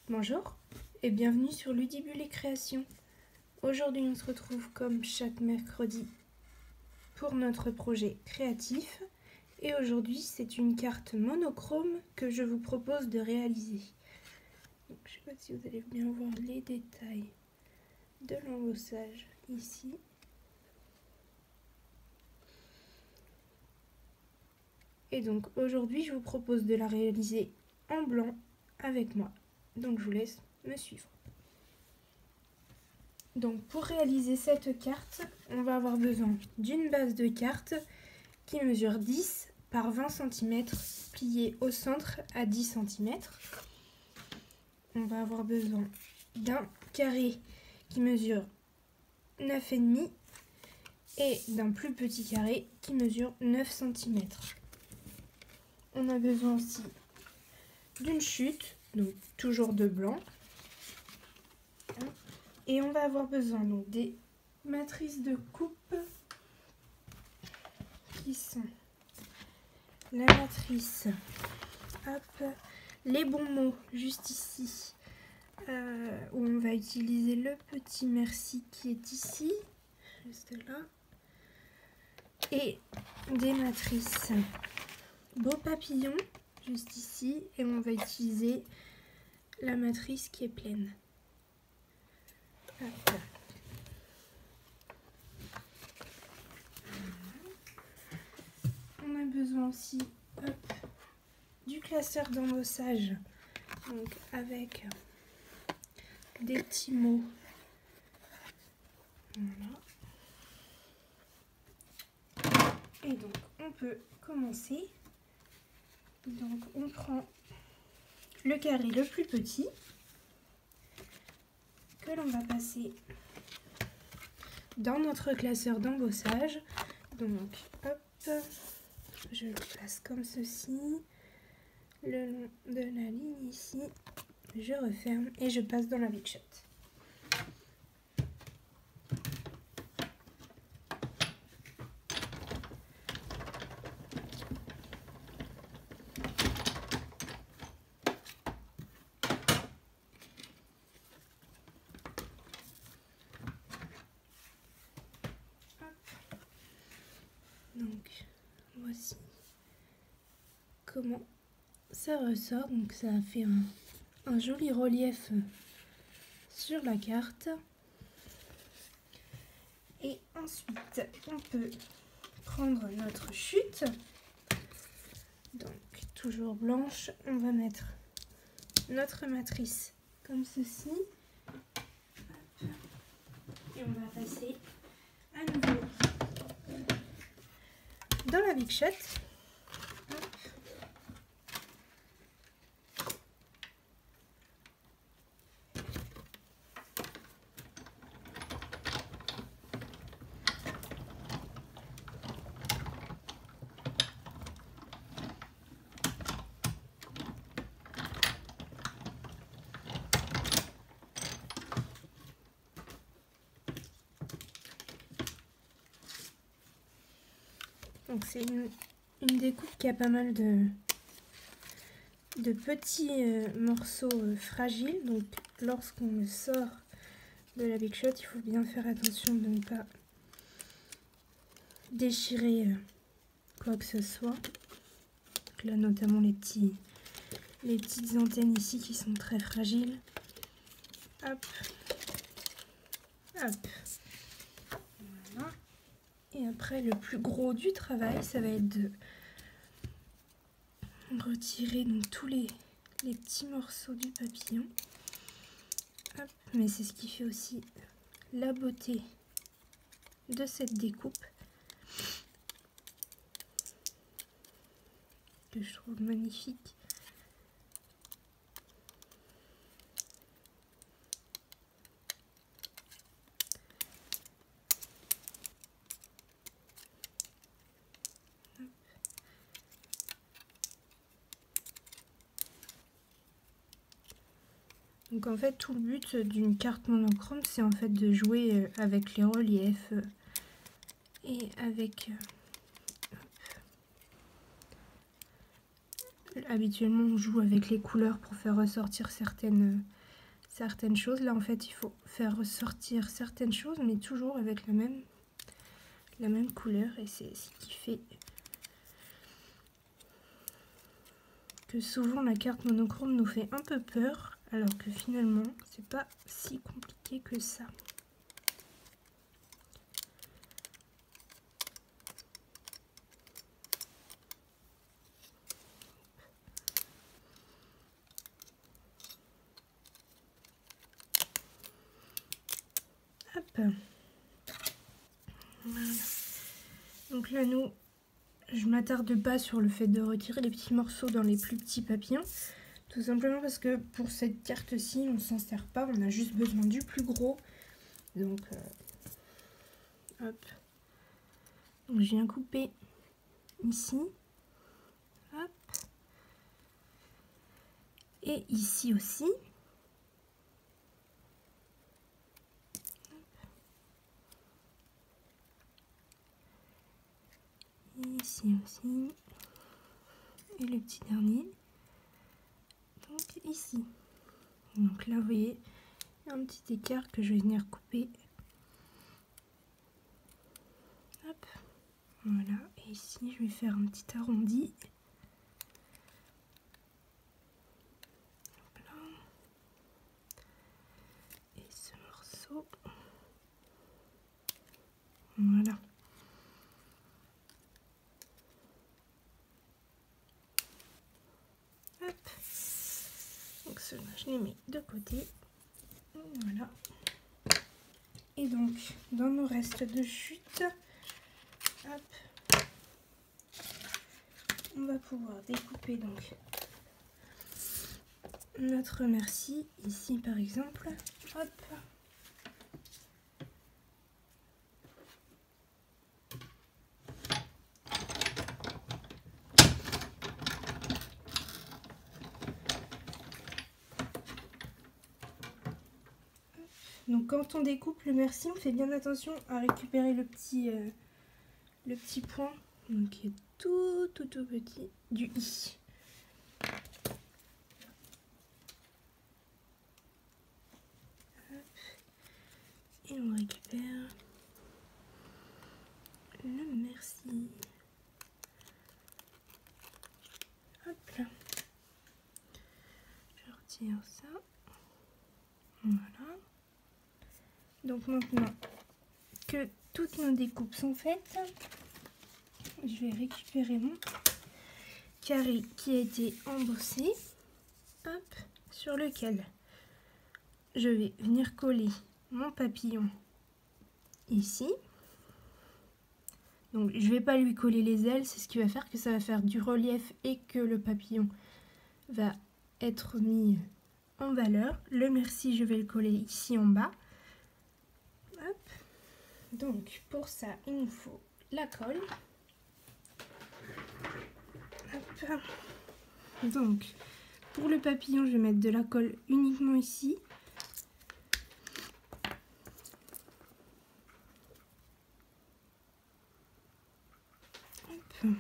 Bonjour et bienvenue sur Ludibule et Création. Aujourd'hui on se retrouve comme chaque mercredi pour notre projet créatif et aujourd'hui c'est une carte monochrome que je vous propose de réaliser. Donc, je ne sais pas si vous allez bien voir les détails de l'embossage ici. Et donc aujourd'hui je vous propose de la réaliser en blanc avec moi. Donc je vous laisse me suivre. Donc pour réaliser cette carte, on va avoir besoin d'une base de carte qui mesure 10 par 20 cm, pliée au centre à 10 cm. On va avoir besoin d'un carré qui mesure 9,5 et d'un plus petit carré qui mesure 9 cm. On a besoin aussi d'une chute, donc toujours de blanc. Et on va avoir besoin donc des matrices de coupe qui sont la matrice, hop, les bons mots juste ici, où on va utiliser le petit merci qui est ici, juste là, et des matrices beau papillon juste ici, et on va utiliser la matrice qui est pleine. Hop. On a besoin aussi du classeur d'embossage, donc avec des petits mots. Voilà. Et donc on peut commencer. Donc on prend le carré le plus petit que l'on va passer dans notre classeur d'embossage. Donc hop, je le place comme ceci, le long de la ligne ici, je referme et je passe dans la Big Shot. Donc voici comment ça ressort. Donc ça a fait un joli relief sur la carte. Et ensuite on peut prendre notre chute, donc toujours blanche. On va mettre notre matrice comme ceci et on va passer à nouveau dans la Big Shot. Donc c'est une découpe qui a pas mal de petits morceaux fragiles. Donc lorsqu'on le sort de la Big Shot, il faut bien faire attention de ne pas déchirer quoi que ce soit. Donc là notamment les petites antennes ici qui sont très fragiles. Hop, hop. Voilà. Et après le plus gros du travail, ça va être de retirer donc tous les petits morceaux du papillon. Hop. Mais c'est ce qui fait aussi la beauté de cette découpe, que je trouve magnifique. Donc en fait tout le but d'une carte monochrome, c'est en fait de jouer avec les reliefs et avec Habituellement, on joue avec les couleurs pour faire ressortir certaines choses. Là, en fait, il faut faire ressortir certaines choses, mais toujours avec la même couleur. Et c'est ce qui fait que souvent la carte monochrome nous fait un peu peur, alors que finalement, c'est pas si compliqué que ça. Hop. Voilà. Donc là, je m'attarde pas sur le fait de retirer les petits morceaux dans les plus petits papillons. Tout simplement parce que pour cette carte-ci, on s'en sert pas. On a juste besoin du plus gros. Donc, hop. Donc je viens couper ici. Hop. Et ici aussi. Ici aussi. Et le petit dernier. Donc ici. Donc là, vous voyez, il y a un petit écart que je vais venir couper. Hop. Voilà. Et ici, je vais faire un petit arrondi. Hop là. Et ce morceau. Voilà. Hop. Donc ceux-là, je les mets de côté. Voilà. Et donc, dans nos restes de chute, hop, on va pouvoir découper donc notre merci, ici par exemple. Hop. Donc quand on découpe le merci, on fait bien attention à récupérer le petit point, donc qui est tout petit, du i. Hop. Et on récupère le merci. Hop là. Je retire ça. Voilà. Donc maintenant que toutes nos découpes sont faites, je vais récupérer mon carré qui a été embossé, hop, sur lequel je vais venir coller mon papillon ici. Donc je vais pas lui coller les ailes, c'est ce qui va faire que ça va faire du relief et que le papillon va être mis en valeur. Le merci, je vais le coller ici en bas. Hop. Donc pour ça, il nous faut la colle. Hop. Donc pour le papillon, je vais mettre de la colle uniquement ici. Hop.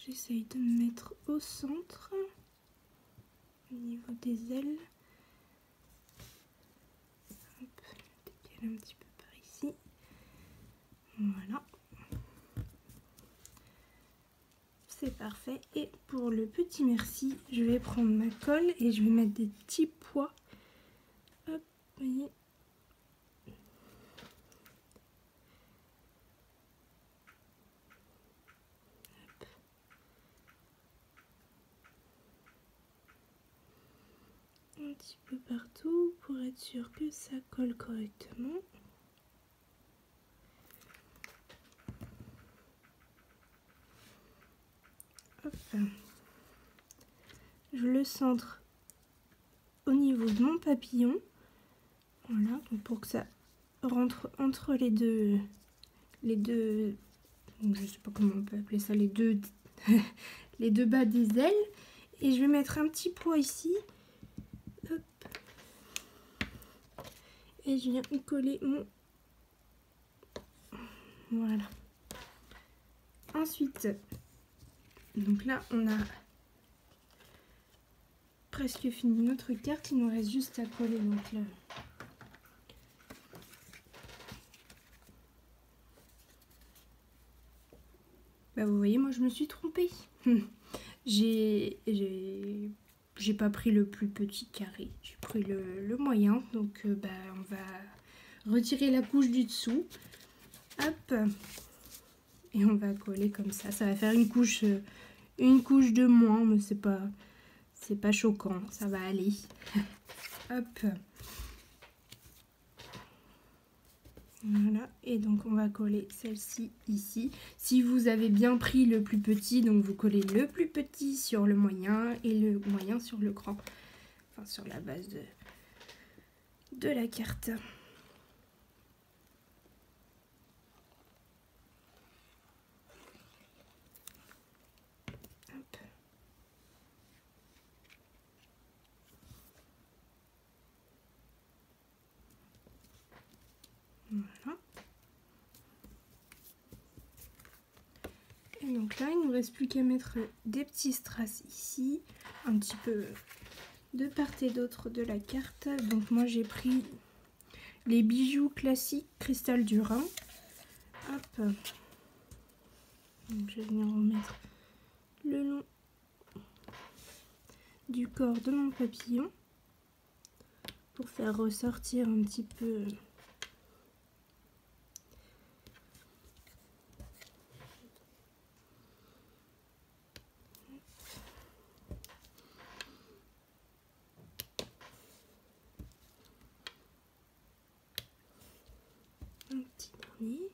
J'essaye de me mettre au centre, au niveau des ailes. Hop, décaler un petit peu par ici. Voilà. C'est parfait. Et pour le petit merci, je vais prendre ma colle et je vais mettre des petits pois. Hop, vous voyez. Un petit peu partout pour être sûr que ça colle correctement. Hop. Je le centre au niveau de mon papillon. Voilà, donc pour que ça rentre entre les deux, donc je sais pas comment on peut appeler ça, les deux bas des ailes. Et je vais mettre un petit pois ici. Hop. Et je viens y coller mon Voilà. Ensuite, donc là on a presque fini notre carte, il nous reste juste à coller donc là. Bah vous voyez, moi je me suis trompée. J'ai pas pris le plus petit carré, j'ai pris le moyen, donc bah on va retirer la couche du dessous. Hop. Et on va coller comme ça. Ça va faire une couche de moins, mais c'est pas choquant, ça va aller. Hop. Voilà, et donc on va coller celle-ci ici. Si vous avez bien pris le plus petit, donc vous collez le plus petit sur le moyen et le moyen sur le grand. Enfin, sur la base de la carte. Hop. Voilà. Et donc là, il ne nous reste plus qu'à mettre des petits strass ici, un petit peu de part et d'autre de la carte. Donc moi j'ai pris les bijoux classiques cristal du Rhin. Hop. Donc je vais venir remettre le long du corps de mon papillon pour faire ressortir un petit peu un petit dernier.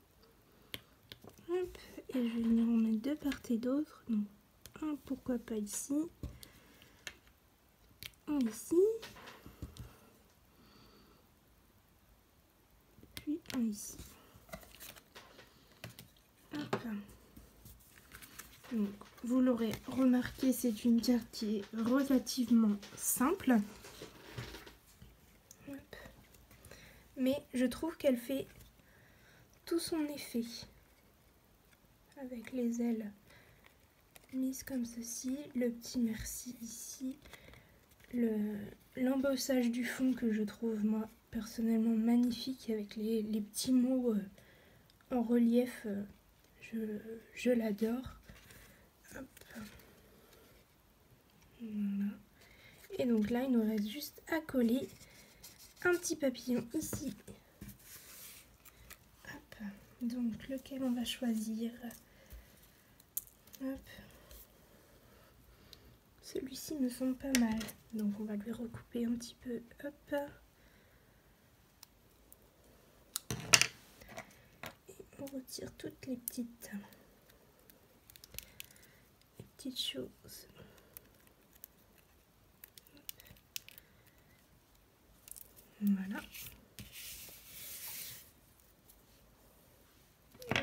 Hop. Et je vais venir en mettre de part et d'autre. Donc un, pourquoi pas ici, un ici, puis un ici. Hop. Donc, vous l'aurez remarqué, c'est une carte qui est relativement simple. Hop. Mais je trouve qu'elle fait tout son effet. Avec les ailes mises comme ceci, le petit merci ici, l'embossage du fond que je trouve moi personnellement magnifique avec les petits mots en relief, je l'adore. Voilà. Et donc là il nous reste juste à coller un petit papillon ici. Hop. Donc lequel on va choisir. Hop. Celui-ci me semble pas mal, donc on va lui recouper un petit peu. Hop. Et on retire toutes les petites choses. Voilà.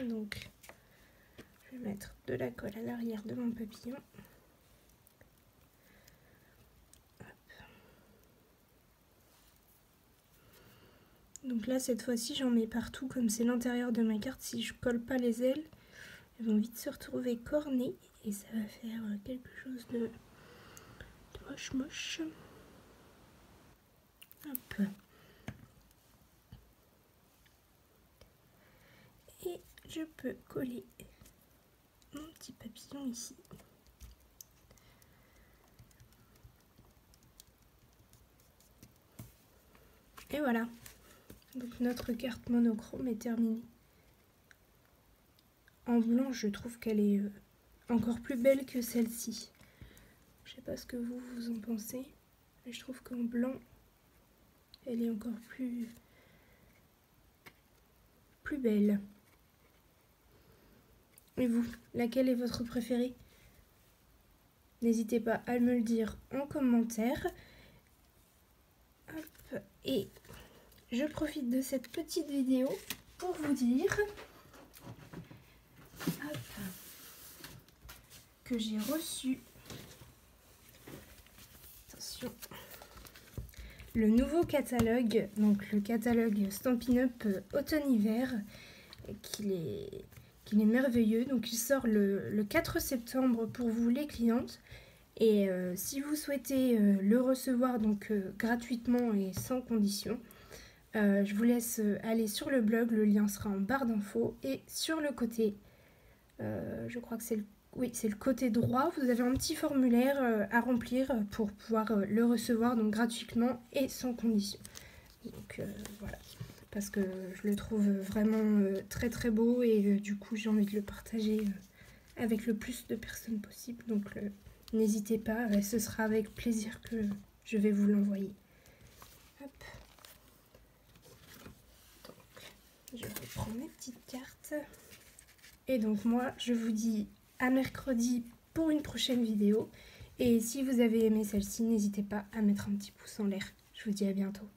Et donc, je vais mettre de la colle à l'arrière de mon papillon. Donc là, cette fois-ci, j'en mets partout, comme c'est l'intérieur de ma carte. Si je colle pas les ailes, elles vont vite se retrouver cornées et ça va faire quelque chose de moche. Hop. Et je peux coller mon petit papillon ici. Et voilà. Donc notre carte monochrome est terminée. En blanc, je trouve qu'elle est encore plus belle que celle-ci. Je sais pas ce que vous en pensez, mais je trouve qu'en blanc, elle est encore plus belle. Et vous, laquelle est votre préférée? N'hésitez pas à me le dire en commentaire. Hop. Et je profite de cette petite vidéo pour vous dire que j'ai reçu, attention, le nouveau catalogue, donc le catalogue Stampin' Up automne-hiver. qu'il est merveilleux. Donc il sort le 4 septembre pour vous les clientes. Et si vous souhaitez le recevoir donc gratuitement et sans condition, je vous laisse aller sur le blog, le lien sera en barre d'infos. Et sur le côté, je crois que c'est le côté droit, vous avez un petit formulaire à remplir pour pouvoir le recevoir donc gratuitement et sans condition. Donc voilà, parce que je le trouve vraiment très très beau et du coup j'ai envie de le partager avec le plus de personnes possible. Donc n'hésitez pas, ce sera avec plaisir que je vais vous l'envoyer. Hop. Donc, je reprends mes petites cartes. Et donc moi, je vous dis à mercredi pour une prochaine vidéo. Et si vous avez aimé celle-ci, n'hésitez pas à mettre un petit pouce en l'air. Je vous dis à bientôt.